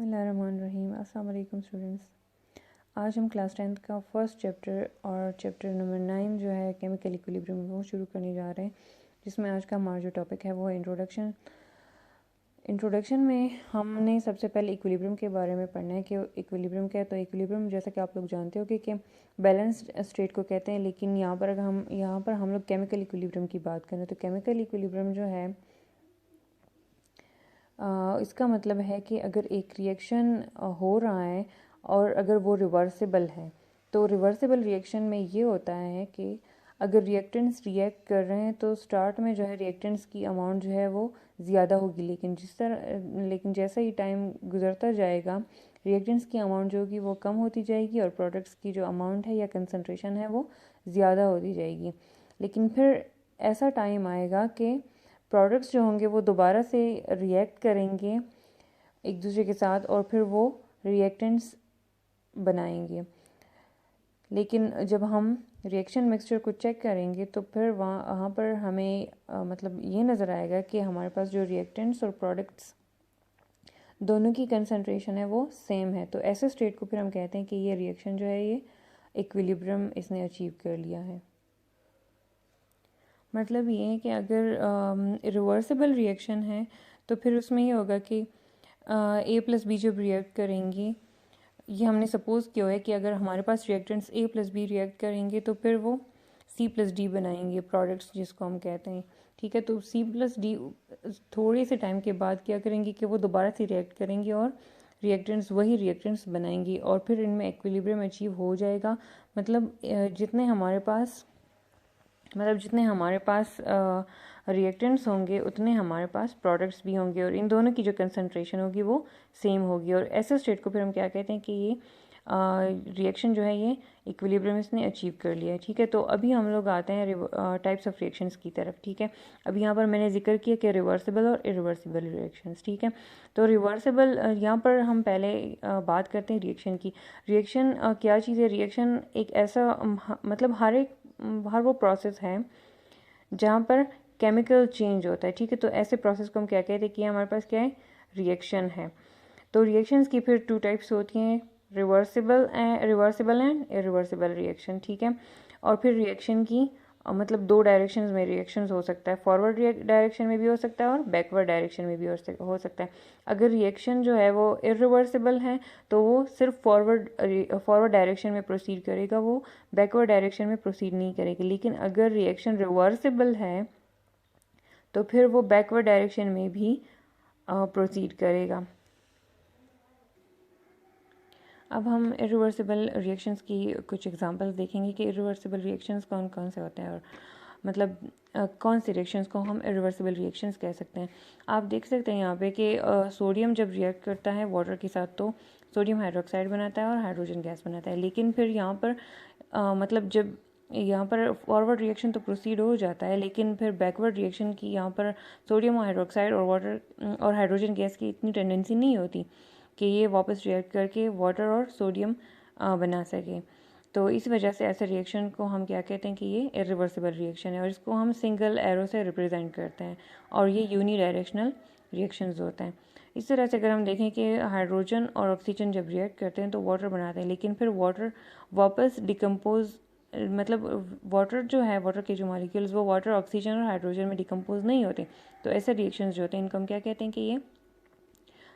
बिस्मिल्लाहिर्रहमानिर्रहीम। अस्सलाम वालेकुम स्टूडेंट्स। आज हम क्लास 10th का फर्स्ट चैप्टर और चैप्टर नंबर 9 जो है केमिकल इक्विलिब्रियम वो शुरू करने जा रहे हैं, जिसमें आज का हमारा जो टॉपिक है वो है इंट्रोडक्शन। इंट्रोडक्शन में हमने सबसे पहले इक्विलिब्रियम के बारे में पढ़ना है कि इक्विलिब्रियम क्या है। तो इक्विलिब्रियम जैसा कि आप लोग जानते हो कि बैलेंस्ड स्टेट को कहते हैं, लेकिन यहाँ पर अगर हम लोग केमिकल इक्विलिब्रियम की बात करें तो केमिकल इक्विलिब्रियम जो है इसका मतलब है कि अगर एक रिएक्शन हो रहा है और अगर वो रिवर्सिबल है, तो रिवर्सिबल रिएक्शन में ये होता है कि अगर रिएक्टेंट्स रिएक्ट कर रहे हैं तो स्टार्ट में जो है रिएक्टेंट्स की अमाउंट जो है वो ज़्यादा होगी, लेकिन जैसा ही टाइम गुजरता जाएगा रिएक्टेंट्स की अमाउंट जो होगी वो कम होती जाएगी और प्रोडक्ट्स की जो अमाउंट है या कंसंट्रेशन है वो ज़्यादा होती जाएगी। लेकिन फिर ऐसा टाइम आएगा कि प्रोडक्ट्स जो होंगे वो दोबारा से रिएक्ट करेंगे एक दूसरे के साथ और फिर वो रिएक्टेंट्स बनाएंगे। लेकिन जब हम रिएक्शन मिक्सचर को चेक करेंगे तो फिर वहाँ पर हमें मतलब ये नज़र आएगा कि हमारे पास जो रिएक्टेंट्स और प्रोडक्ट्स दोनों की कंसंट्रेशन है वो सेम है। तो ऐसे स्टेट को फिर हम कहते हैं कि ये रिएक्शन जो है ये इक्विलिब्रियम इसने अचीव कर लिया है। मतलब ये है कि अगर रिवर्सिबल रिएक्शन है तो फिर उसमें ये होगा कि ए प्लस बी जब रिएक्ट करेंगी, ये हमने सपोज़ किया है कि अगर हमारे पास रिएक्टेंट्स ए प्लस बी रिएक्ट करेंगे तो फिर वो सी प्लस डी बनाएंगे प्रोडक्ट्स जिसको हम कहते हैं। ठीक है, तो सी प्लस डी थोड़े से टाइम के बाद क्या करेंगे कि वो दोबारा से रिएक्ट करेंगे और वही रिएक्टेंट्स बनाएंगी और फिर इनमें इक्विलिब्रियम अचीव हो जाएगा। मतलब जितने हमारे पास रिएक्टेंट्स होंगे उतने हमारे पास प्रोडक्ट्स भी होंगे और इन दोनों की जो कंसंट्रेशन होगी वो सेम होगी। और ऐसे स्टेट को फिर हम क्या कहते हैं कि ये रिएक्शन जो है ये इक्विलिब्रियम इसने अचीव कर लिया है। ठीक है, तो अभी हम लोग आते हैं टाइप्स ऑफ रिएक्शंस की तरफ। ठीक है, अभी यहाँ पर मैंने जिक्र किया कि रिवर्सिबल और इरिवर्सिबल रिएक्शंस। ठीक है, तो रिवर्सिबल यहाँ पर हम पहले बात करते हैं रिएक्शन की। रिएक्शन क्या चीज़ है? रिएक्शन एक ऐसा मतलब हर वो प्रोसेस है जहाँ पर केमिकल चेंज होता है। ठीक है, तो ऐसे प्रोसेस को हम क्या कहते हैं कि हमारे पास क्या है? रिएक्शन है। तो रिएक्शंस की फिर 2 टाइप्स होती हैं, रिवर्सिबल एंड इरिवर्सिबल रिएक्शन। ठीक है, और फिर रिएक्शन की मतलब 2 डायरेक्शंस में रिएक्शंस हो सकता है, फॉरवर्ड डायरेक्शन में भी हो सकता है और बैकवर्ड डायरेक्शन में भी हो सकता है। अगर रिएक्शन जो है वो इरिवर्सिबल है तो वो सिर्फ फॉरवर्ड डायरेक्शन में प्रोसीड करेगा, वो बैकवर्ड डायरेक्शन में प्रोसीड नहीं करेगी। लेकिन अगर रिएक्शन रिवर्सिबल है तो फिर वो बैकवर्ड डायरेक्शन में भी प्रोसीड करेगा। अब हम इरिवर्सिबल रिएक्शंस की कुछ एग्जांपल्स देखेंगे कि इरिवर्सिबल रिएक्शंस कौन कौन से होते हैं और मतलब कौन से रिएक्शंस को हम इरिवर्सिबल रिएक्शंस कह सकते हैं। आप देख सकते हैं यहाँ पे कि सोडियम जब रिएक्ट करता है वाटर के साथ तो सोडियम हाइड्रोक्साइड बनाता है और हाइड्रोजन गैस बनाता है। लेकिन फिर यहाँ पर मतलब जब यहाँ पर फॉरवर्ड रिएक्शन तो प्रोसीड हो जाता है, लेकिन फिर बैकवर्ड रिएक्शन की यहाँ पर सोडियम हाइड्रोक्साइड और वाटर और हाइड्रोजन गैस की इतनी टेंडेंसी नहीं होती कि ये वापस रिएक्ट करके वाटर और सोडियम बना सके। तो इस वजह से ऐसे रिएक्शन को हम क्या कहते हैं कि ये इरिवर्सिबल रिएक्शन है और इसको हम सिंगल एरो से रिप्रेजेंट करते हैं और ये यूनी डायरेक्शनल रिएक्शंस होते हैं। इस तरह से अगर हम देखें कि हाइड्रोजन और ऑक्सीजन जब रिएक्ट करते हैं तो वाटर बनाते हैं, लेकिन फिर वाटर वापस डिकम्पोज मतलब वाटर जो है, वाटर के जो मॉलिक्यूल्स वो वाटर, ऑक्सीजन और हाइड्रोजन में डिकम्पोज नहीं होते। तो ऐसे रिएक्शंस जो होते हैं इनको हम क्या कहते हैं कि ये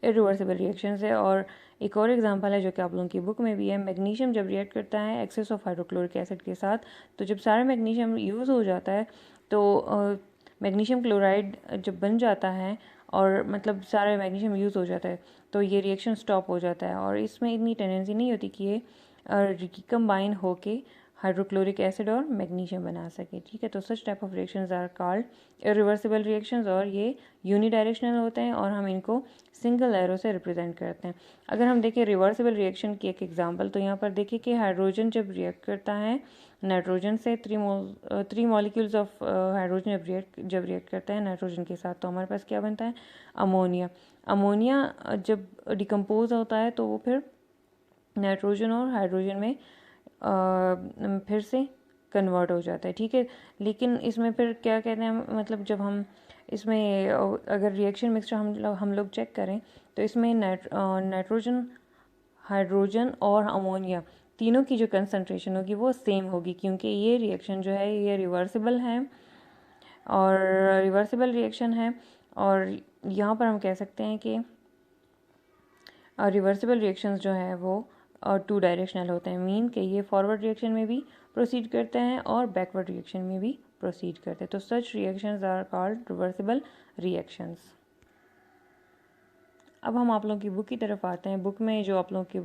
इरिवर्सिबल रिएक्शंस है। और एक और एग्जांपल है जो कि आप लोगों की बुक में भी है, मैग्नीशियम जब रिएक्ट करता है एक्सेस ऑफ हाइड्रोक्लोरिक एसिड के साथ, तो जब सारा मैग्नीशियम यूज़ हो जाता है तो मैग्नीशियम क्लोराइड जब बन जाता है और मतलब सारा मैग्नीशियम यूज़ हो जाता है तो ये रिएक्शन स्टॉप हो जाता है और इसमें इतनी टेंडेंसी नहीं होती कि ये रिकम्बाइन होके हाइड्रोक्लोरिक एसिड और मैग्नीशियम बना सके। ठीक है, तो such type of reactions are called irreversible reactions और ये यूनी डायरेक्शनल होते हैं और हम इनको सिंगल एरो से रिप्रेजेंट करते हैं। अगर हम देखें रिवर्सिबल रिएक्शन की एक एग्जांपल, तो यहाँ पर देखिए कि हाइड्रोजन जब रिएक्ट करता है नाइट्रोजन से, 3 मॉलिक्यूल्स ऑफ हाइड्रोजन जब रिएक्ट करता है नाइट्रोजन के साथ तो हमारे पास क्या बनता है? अमोनिया। अमोनिया जब डिकम्पोज होता है तो वो फिर नाइट्रोजन और हाइड्रोजन में फिर से कन्वर्ट हो जाता है। ठीक है, लेकिन इसमें फिर क्या कहते हैं मतलब जब हम इसमें अगर रिएक्शन मिक्सचर हम लोग चेक करें तो इसमें नाइट्रोजन, हाइड्रोजन और अमोनिया तीनों की जो कंसंट्रेशन होगी वो सेम होगी, क्योंकि ये रिएक्शन जो है ये रिवर्सिबल है और रिवर्सिबल रिएक्शन है। और यहाँ पर हम कह सकते हैं कि रिवर्सिबल रिएक्शंस जो है वो 2 डायरेक्शनल होते हैं, मीन कि ये फॉरवर्ड रिएक्शन में भी प्रोसीड करते हैं और बैकवर्ड रिएक्शन में भी प्रोसीड करते हैं। तो such reactions are called reversible reactions. अब हम आप लोगों की बुक की तरफ आते हैं। बुक में जो आप लोगों के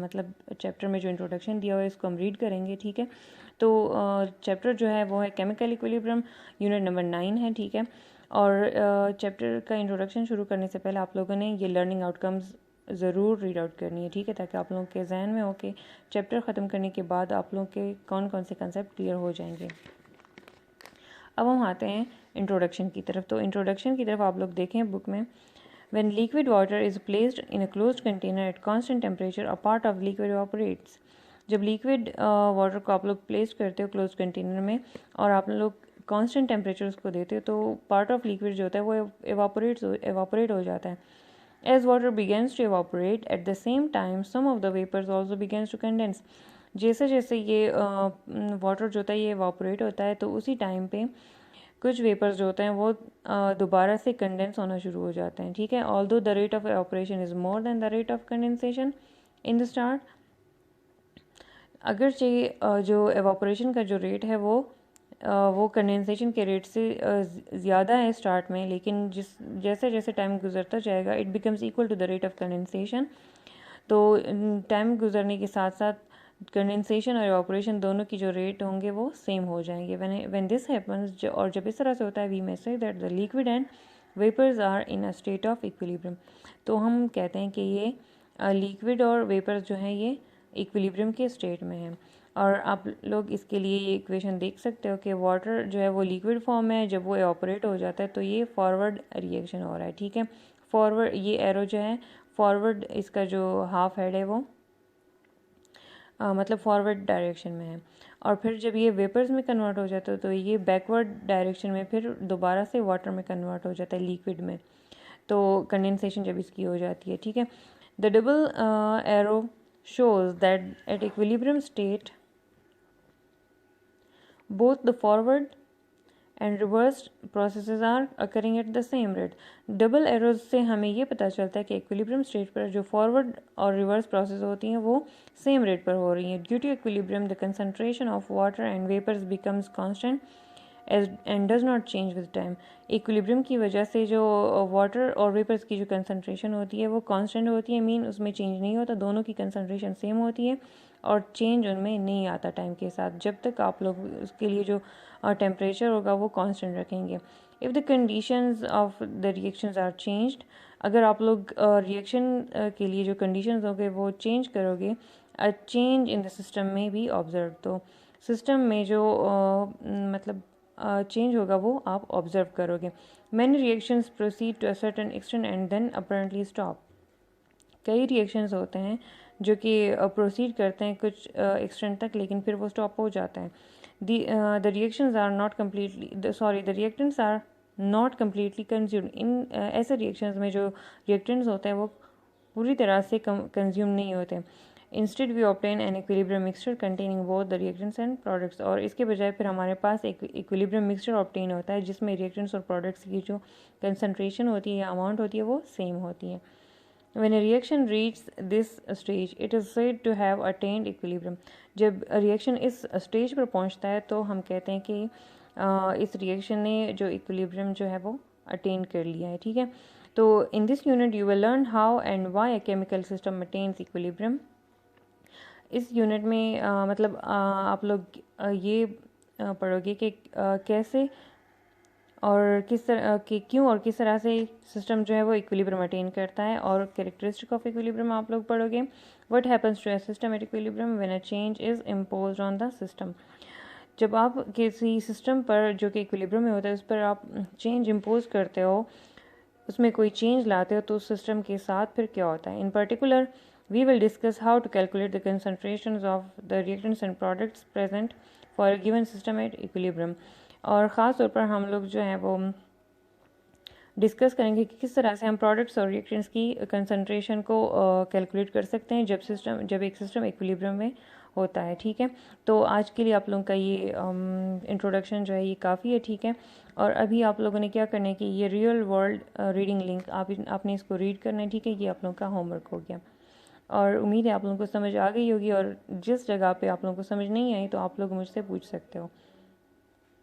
मतलब चैप्टर में जो इंट्रोडक्शन दिया हुआ है इसको हम रीड करेंगे, ठीक है। तो चैप्टर जो है वो है केमिकल इक्विलिब्रियम, यूनिट नंबर 9 है, ठीक है। और चैप्टर का इंट्रोडक्शन शुरू करने से पहले आप लोगों ने ये लर्निंग आउटकम्स ज़रूर रीड आउट करनी है, ठीक है, ताकि आप लोगों के जहन में हो कि चैप्टर ख़त्म करने के बाद आप लोगों के कौन कौन से कंसेप्ट क्लियर हो जाएंगे। अब हम आते हैं इंट्रोडक्शन की तरफ। तो इंट्रोडक्शन की तरफ आप लोग देखें बुक में, when liquid water is placed in a closed container at constant temperature, a part of liquid evaporates. जब लिक्विड वाटर को आप लोग प्लेस करते हो क्लोज कंटेनर में और आप लोग कांस्टेंट टेम्परेचर उसको देते हो, तो पार्ट ऑफ लिक्विड जो होता है वो एवापोरेट हो जाता है। As water begins to evaporate at the same time some of the vapours also begins to condense. जैसे जैसे ये वाटर जो होता है ये एवापोरेट होता है, तो उसी टाइम पे कुछ वेपर्स जो होते हैं वो दोबारा से कंडेंस होना शुरू हो जाते हैं, ठीक है। Although the rate of evaporation is more than the rate of condensation in the start. अगरचे जो एवापोरेशन का जो रेट है वो कंडेंसेशन के रेट से ज़्यादा है स्टार्ट में, लेकिन जैसे जैसे टाइम गुजरता जाएगा it becomes equal to the rate of condensation. तो टाइम गुजरने के साथ साथ कंडेंसेशन और एवापोरेशन दोनों की जो रेट होंगे वो सेम हो जाएंगे। व्हेन दिस हैपन्स, और जब इस तरह से होता है, we may say that the liquid and vapours are in a state of equilibrium. तो हम कहते हैं कि ये लिक्विड और वेपर्स जो हैं ये इक्विलिब्रियम के स्टेट में हैं। और आप लोग इसके लिए ये इक्वेशन देख सकते हो कि वाटर जो है वो लिक्विड फॉर्म में है, जब वो एवापोरेट हो जाता है तो ये फॉरवर्ड रिएक्शन हो रहा है, ठीक है। फॉरवर्ड, ये एरो जो है फॉरवर्ड, इसका जो हाफ हेड है वो मतलब फॉरवर्ड डायरेक्शन में है। और फिर जब ये वेपर्स में कन्वर्ट हो जाता है तो ये बैकवर्ड डायरेक्शन में फिर दोबारा से वाटर में कन्वर्ट हो जाता है, लिक्विड में। तो कंडेंसेशन जब इसकी हो जाती है, ठीक है। The double arrow shows that at equilibrium state both the forward and reverse processes are occurring at the same rate. Double arrows से हमें ये पता चलता है कि इक्विलिब्रियम स्टेट पर जो फॉरवर्ड और रिवर्स प्रोसेस होती हैं वो सेम रेट पर हो रही हैं। Due to equilibrium the concentration of water and vapours becomes constant and does not change with time. Equilibrium की वजह से जो वाटर और वेपर्स की जो कंसंट्रेशन होती है वो कांस्टेंट होती है, मीन उसमें चेंज नहीं होता, दोनों की कंसंट्रेशन सेम होती है और चेंज उनमें नहीं आता टाइम के साथ, जब तक आप लोग उसके लिए जो टेम्परेचर होगा वो कांस्टेंट रखेंगे। If the conditions of the reactions are changed, अगर आप लोग रिएक्शन के लिए जो कंडीशंस होंगे वो चेंज करोगे, a change in the system में भी ऑब्जर्व। तो सिस्टम में जो मतलब चेंज होगा वो आप ऑब्जर्व करोगे। Many reactions proceed to a certain extent and then apparently stop. कई रिएक्शंस होते हैं जो कि प्रोसीड करते हैं कुछ एक्सटेंट तक, लेकिन फिर वो स्टॉप हो जाता है। The reactions are not completely the reactants are not completely consumed. In ऐसे रिएक्शंस में जो रिएक्टेंट्स होते हैं वो पूरी तरह से कंज्यूम नहीं होते। Instead we obtain an equilibrium mixture containing both the reactants and products. और इसके बजाय फिर हमारे पास एक इक्विलिब्रियम मिक्सचर ऑब्टेन होता है जिसमें रिएक्टेंट्स और प्रोडक्ट्स की जो कंसंट्रेशन होती है या अमाउंट होती है वो सेम होती है। When a reaction reaches this stage, it is said to have attained equilibrium. जब रिएक्शन इस स्टेज पर पहुंचता है तो हम कहते हैं कि इस रिएक्शन ने जो इक्विलिब्रियम जो है वो अटेन कर लिया है, ठीक है। तो in this unit you will learn how and why a chemical system attains equilibrium. इस यूनिट में मतलब आप लोग ये पढ़ोगे कि कैसे और किस तरह कि क्यों और किस तरह से सिस्टम जो है वो इक्विलिब्रियम अटेन करता है, और कैरेक्टरिस्टिक ऑफ इक्विलिब्रियम आप लोग पढ़ोगे। What happens to a system at equilibrium when a change is imposed on the system. जब आप किसी सिस्टम पर जो कि इक्विलिब्रियम में होता है उस पर आप चेंज इम्पोज करते हो, उसमें कोई चेंज लाते हो, तो उस सिस्टम के साथ फिर क्या होता है। In particular we will discuss how to calculate the concentrations of the reactants and products present for a given system at equilibrium. और ख़ास तौर पर हम लोग जो है वो डिस्कस करेंगे कि किस तरह से हम प्रोडक्ट्स और रिएक्शंस की कंसंट्रेशन को कैलकुलेट कर सकते हैं जब एक सिस्टम इक्विलिब्रियम में होता है। ठीक है, तो आज के लिए आप लोगों का ये इंट्रोडक्शन जो है ये काफ़ी है। ठीक है, और अभी आप लोगों ने क्या करना है कि ये रियल वर्ल्ड रीडिंग लिंक आपने इसको रीड करना है। ठीक है, ये आप लोगों का होमवर्क हो गया और उम्मीद है आप लोगों को समझ आ गई होगी, और जिस जगह पे आप लोगों को समझ नहीं आई तो आप लोग मुझसे पूछ सकते हो।